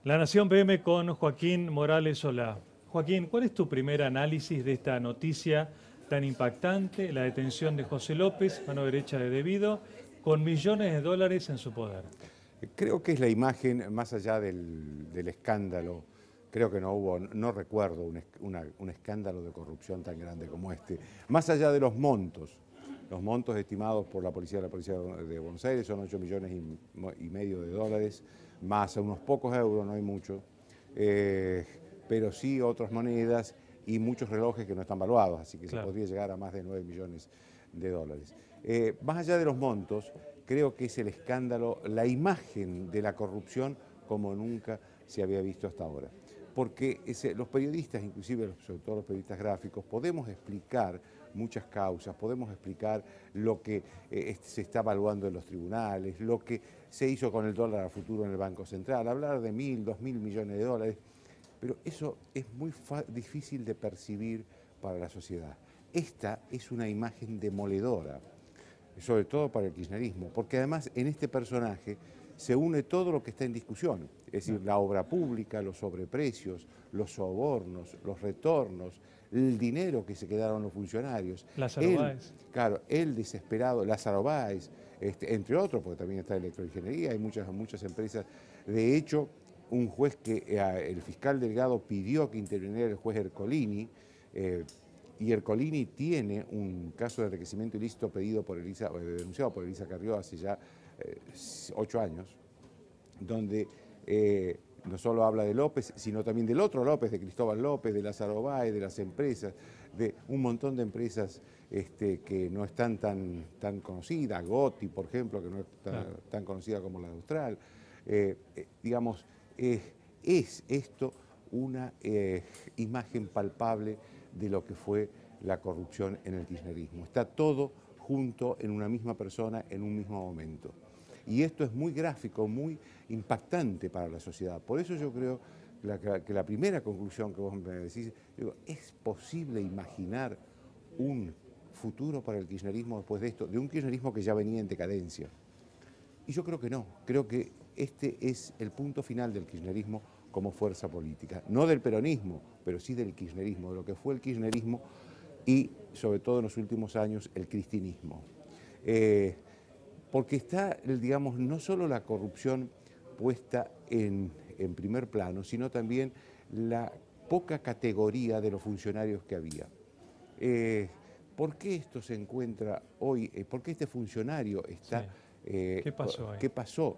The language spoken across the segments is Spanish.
La Nación PM con Joaquín Morales Solá. Joaquín, ¿cuál es tu primer análisis de esta noticia tan impactante, la detención de José López, mano derecha de Debido, con millones de dólares en su poder? Creo que es la imagen, más allá del escándalo, creo que no hubo, no recuerdo un escándalo de corrupción tan grande como este, más allá de los montos estimados por la policía de Buenos Aires son 8 millones y medio de dólares, más unos pocos euros, no hay mucho, eh, pero sí otras monedas y muchos relojes que no están valuados, así que se Claro. podría llegar a más de 9 millones de dólares. Más allá de los montos, creo que es el escándalo, la imagen de la corrupción como nunca se había visto hasta ahora. Porque los periodistas, inclusive sobre todo los periodistas gráficos, podemos explicar muchas causas, podemos explicar lo que se está evaluando en los tribunales, lo que se hizo con el dólar a futuro en el Banco Central, hablar de 1.000, 2.000 millones de dólares, pero eso es muy difícil de percibir para la sociedad. Esta es una imagen demoledora, sobre todo para el kirchnerismo, porque además en este personaje se une todo lo que está en discusión, es decir, la obra pública, los sobreprecios, los sobornos, los retornos, el dinero que se quedaron los funcionarios. Lázaro Él, Báez. claro, él desesperado, Lázaro Báez, entre otros, porque también está Electroingeniería, hay muchas empresas. De hecho, un juez el fiscal Delgado pidió que interviniera el juez Ercolini, y Ercolini tiene un caso de enriquecimiento ilícito denunciado por Elisa Carrió hace ya 8 años, donde no solo habla de López, sino también del otro López, de Cristóbal López, de Lázaro Báez, de las empresas, de un montón de empresas que no están tan conocidas, Gotti, por ejemplo, que no es tan conocida como la de Austral. Digamos, es esto una imagen palpable de lo que fue la corrupción en el kirchnerismo. Está todo junto en una misma persona en un mismo momento. Y esto es muy gráfico, muy impactante para la sociedad. Por eso yo creo que la primera conclusión que vos me decís, digo, ¿es posible imaginar un futuro para el kirchnerismo después de esto? De un kirchnerismo que ya venía en decadencia. Y yo creo que no, creo que este es el punto final del kirchnerismo como fuerza política. No del peronismo, pero sí del kirchnerismo, de lo que fue el kirchnerismo y, sobre todo en los últimos años, el cristinismo. Porque está, digamos, no solo la corrupción puesta en primer plano, sino también la poca categoría de los funcionarios que había. ¿Por qué esto se encuentra hoy? ¿Por qué este funcionario está? Sí. ¿Qué pasó ahí? ¿Qué pasó?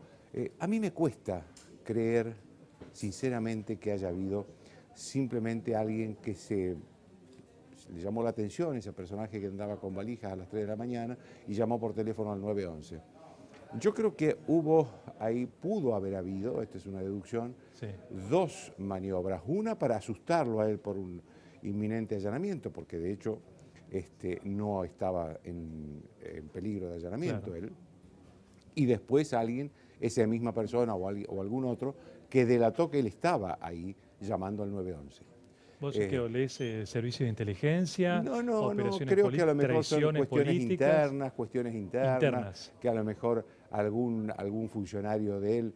A mí me cuesta creer, sinceramente, que haya habido simplemente alguien que le llamó la atención, ese personaje que andaba con valijas a las 3 de la mañana y llamó por teléfono al 911. Yo creo que pudo haber habido, esta es una deducción, Sí. dos maniobras. Una para asustarlo a él por un inminente allanamiento, porque de hecho no estaba en peligro de allanamiento Claro. él. Y después alguien, esa misma persona o algún otro, que delató que él estaba ahí llamando al 911. ¿Vos que Eh, olés servicios de inteligencia, no, operaciones creo que a lo mejor son traiciones políticas cuestiones internas, internas? que a lo mejor algún funcionario de él,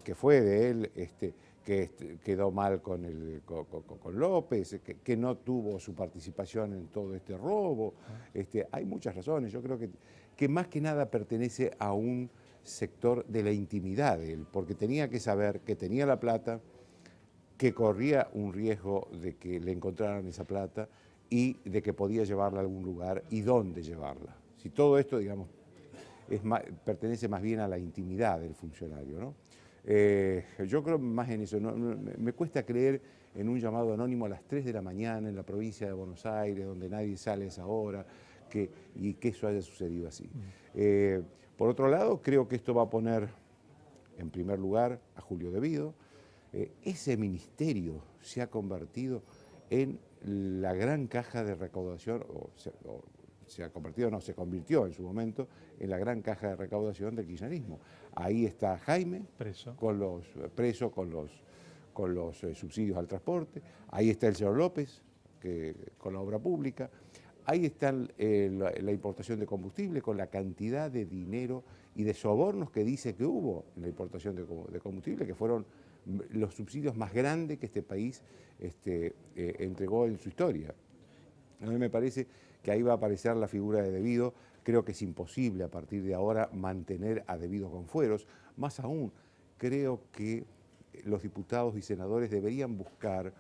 que fue de él, que quedó mal con López, que no tuvo su participación en todo este robo. Hay muchas razones, yo creo que más que nada pertenece a un sector de la intimidad de él, porque tenía que saber que tenía la plata, que corría un riesgo de que le encontraran esa plata y de que podía llevarla a algún lugar y dónde llevarla. Si todo esto, digamos, pertenece más bien a la intimidad del funcionario, ¿no? Yo creo más en eso. Me cuesta creer en un llamado anónimo a las 3 de la mañana en la provincia de Buenos Aires, donde nadie sale a esa hora, y que eso haya sucedido así. Por otro lado, creo que esto va a poner en primer lugar a Julio Debido. Ese ministerio se ha convertido en la gran caja de recaudación, se convirtió en su momento en la gran caja de recaudación del kirchnerismo. Ahí está Jaime, Preso. preso con los subsidios al transporte, ahí está el señor López, con la obra pública, ahí está la importación de combustible con la cantidad de dinero y de sobornos que dice que hubo en la importación de combustible, que fueron los subsidios más grandes que este país entregó en su historia. A mí me parece que ahí va a aparecer la figura de Devido. Creo que es imposible a partir de ahora mantener a Devido con fueros. Más aún, creo que los diputados y senadores deberían buscar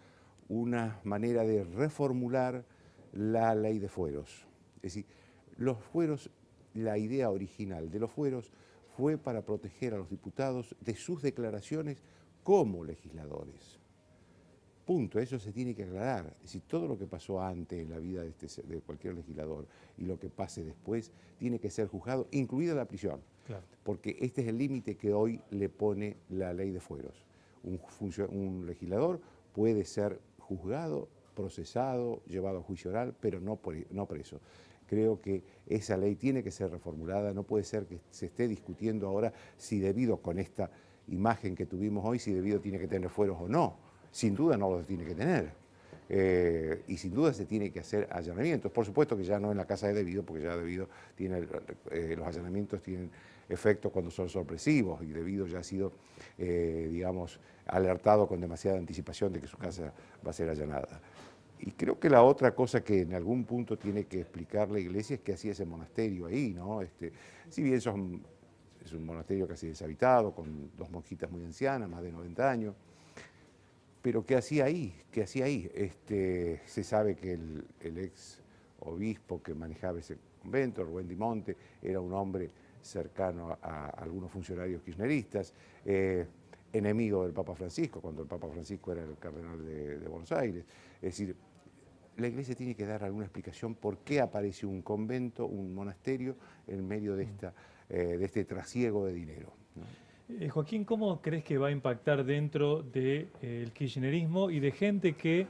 una manera de reformular la ley de fueros. Es decir, los fueros, la idea original de los fueros fue para proteger a los diputados de sus declaraciones como legisladores. Punto, eso se tiene que aclarar. Es decir, todo lo que pasó antes en la vida de cualquier legislador y lo que pase después tiene que ser juzgado, incluida la prisión. Claro. Porque este es el límite que hoy le pone la ley de fueros. Un legislador puede ser juzgado, procesado, llevado a juicio oral, pero no preso. Creo que esa ley tiene que ser reformulada. No puede ser que se esté discutiendo ahora si Devido, con esta imagen que tuvimos hoy, si Devido tiene que tener fueros o no. Sin duda no los tiene que tener. Y sin duda se tiene que hacer allanamientos. Por supuesto que ya no en la casa de Devido, porque ya Devido tiene, los allanamientos tienen efectos cuando son sorpresivos y Devido ya ha sido, digamos, alertado con demasiada anticipación de que su casa va a ser allanada. Y creo que la otra cosa que en algún punto tiene que explicar la Iglesia es qué hacía ese monasterio ahí, ¿no? Si bien es un monasterio casi deshabitado, con 2 monjitas muy ancianas, más de 90 años, pero ¿qué hacía ahí? ¿Qué hacía ahí? Se sabe que el ex obispo que manejaba ese convento, Rubén Di Monte, era un hombre cercano a algunos funcionarios kirchneristas, enemigo del Papa Francisco, cuando el Papa Francisco era el cardenal de Buenos Aires. Es decir, la Iglesia tiene que dar alguna explicación por qué aparece un convento, un monasterio, en medio de este trasiego de dinero, ¿no? Joaquín, ¿cómo crees que va a impactar dentro del kirchnerismo y de gente que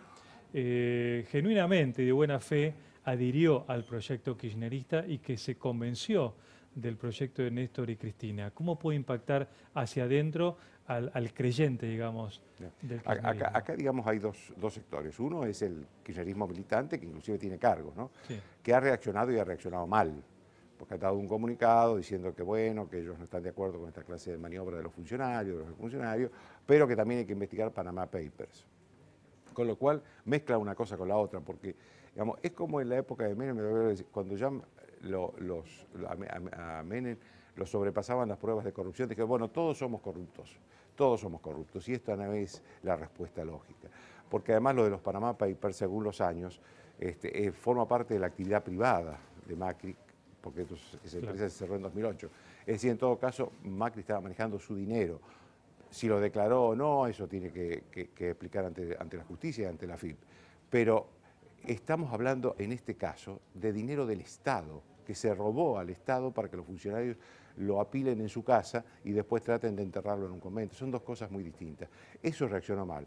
genuinamente, de buena fe, adhirió al proyecto kirchnerista y que se convenció del proyecto de Néstor y Cristina? ¿Cómo puede impactar hacia adentro al creyente, digamos, del kirchnerismo? Acá digamos, hay dos sectores. Uno es el kirchnerismo militante, que inclusive tiene cargos, ¿no? Sí. Que ha reaccionado y ha reaccionado mal, porque ha dado un comunicado diciendo que bueno, que ellos no están de acuerdo con esta clase de maniobra de los funcionarios, pero que también hay que investigar Panama Papers. Con lo cual mezcla una cosa con la otra, porque digamos, es como en la época de Menem, cuando ya a Menem lo sobrepasaban las pruebas de corrupción, dijeron, bueno, todos somos corruptos, y esta no es la respuesta lógica. Porque además lo de los Panama Papers, según los años, forma parte de la actividad privada de Macri, porque esa empresa se cerró en 2008. Es decir, en todo caso, Macri estaba manejando su dinero. Si lo declaró o no, eso tiene que explicar ante la justicia y ante la AFIP. Pero estamos hablando, en este caso, de dinero del Estado, que se robó al Estado para que los funcionarios lo apilen en su casa y después traten de enterrarlo en un convento. Son dos cosas muy distintas. Eso reaccionó mal.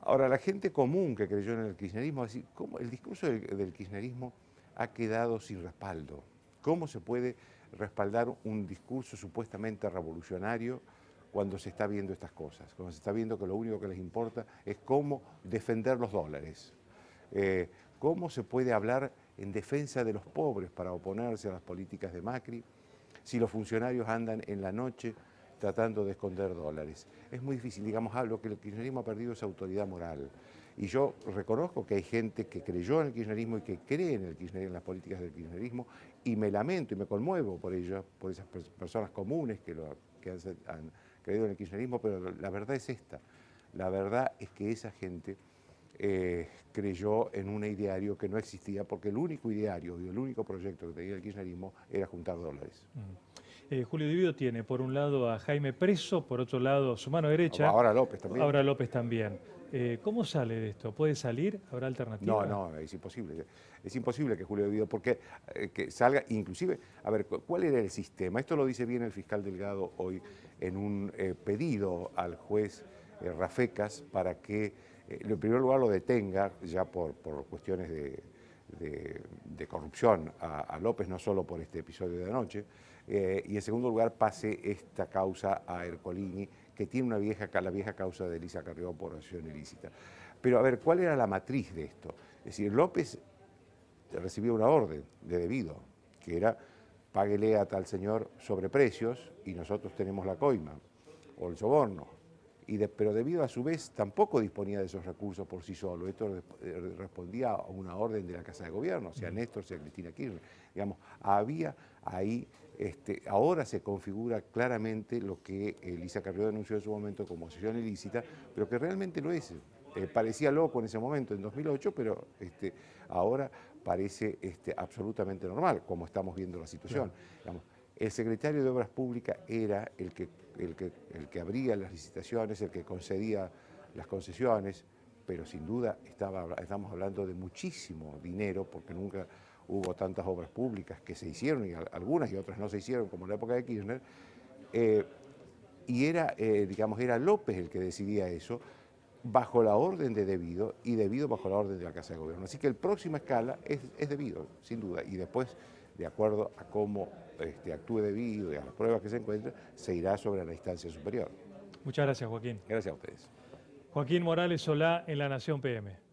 Ahora, la gente común que creyó en el kirchnerismo, es decir, ¿cómo el discurso del kirchnerismo ha quedado sin respaldo? ¿Cómo se puede respaldar un discurso supuestamente revolucionario cuando se está viendo estas cosas? Cuando se está viendo que lo único que les importa es cómo defender los dólares. ¿Cómo se puede hablar en defensa de los pobres para oponerse a las políticas de Macri si los funcionarios andan en la noche tratando de esconder dólares? Es muy difícil, digamos, lo que el kirchnerismo ha perdido es autoridad moral. Y yo reconozco que hay gente que creyó en el kirchnerismo y que cree en las políticas del kirchnerismo, y me lamento y me conmuevo por ello, por esas personas comunes que han creído en el kirchnerismo, pero la verdad es esta. La verdad es que esa gente creyó en un ideario que no existía, porque el único ideario y el único proyecto que tenía el kirchnerismo era juntar dólares. Julio Devido tiene, por un lado, a Jaime preso, por otro lado, su mano derecha. Ahora López también. Ahora López también. ¿Cómo sale de esto? ¿Puede salir? ¿Habrá alternativa? No, es imposible. Es imposible que Julio Devido, porque que salga, inclusive, a ver, ¿cuál era el sistema? Esto lo dice bien el fiscal Delgado hoy en un pedido al juez Rafecas para que, en primer lugar, lo detenga ya por cuestiones de corrupción a López, no solo por este episodio de anoche, y en segundo lugar pase esta causa a Ercolini, que tiene la vieja causa de Elisa Carrió por asociación ilícita. Pero a ver, ¿cuál era la matriz de esto? Es decir, López recibió una orden de Devido, que era páguele a tal señor sobreprecios y nosotros tenemos la coima o el soborno. Pero debido a su vez tampoco disponía de esos recursos por sí solo. Esto respondía a una orden de la Casa de Gobierno, sea Néstor, sea Cristina Kirchner. Digamos, había ahí, ahora se configura claramente lo que Elisa Carrió denunció en su momento como asociación ilícita, pero que realmente lo es. Parecía loco en ese momento, en 2008, pero ahora parece absolutamente normal, como estamos viendo la situación. Claro. Digamos, el secretario de Obras Públicas era el que abría las licitaciones, el que concedía las concesiones, pero sin duda estamos hablando de muchísimo dinero, porque nunca hubo tantas obras públicas que se hicieron, y algunas y otras no se hicieron, como en la época de Kirchner, y era López el que decidía eso, bajo la orden de Devido y Devido bajo la orden de la Casa de Gobierno. Así que el próxima escala es Devido, sin duda, y después, de acuerdo a cómo actúe Devido y a las pruebas que se encuentren, se irá sobre la instancia superior. Muchas gracias, Joaquín. Gracias a ustedes. Joaquín Morales Solá en La Nación PM.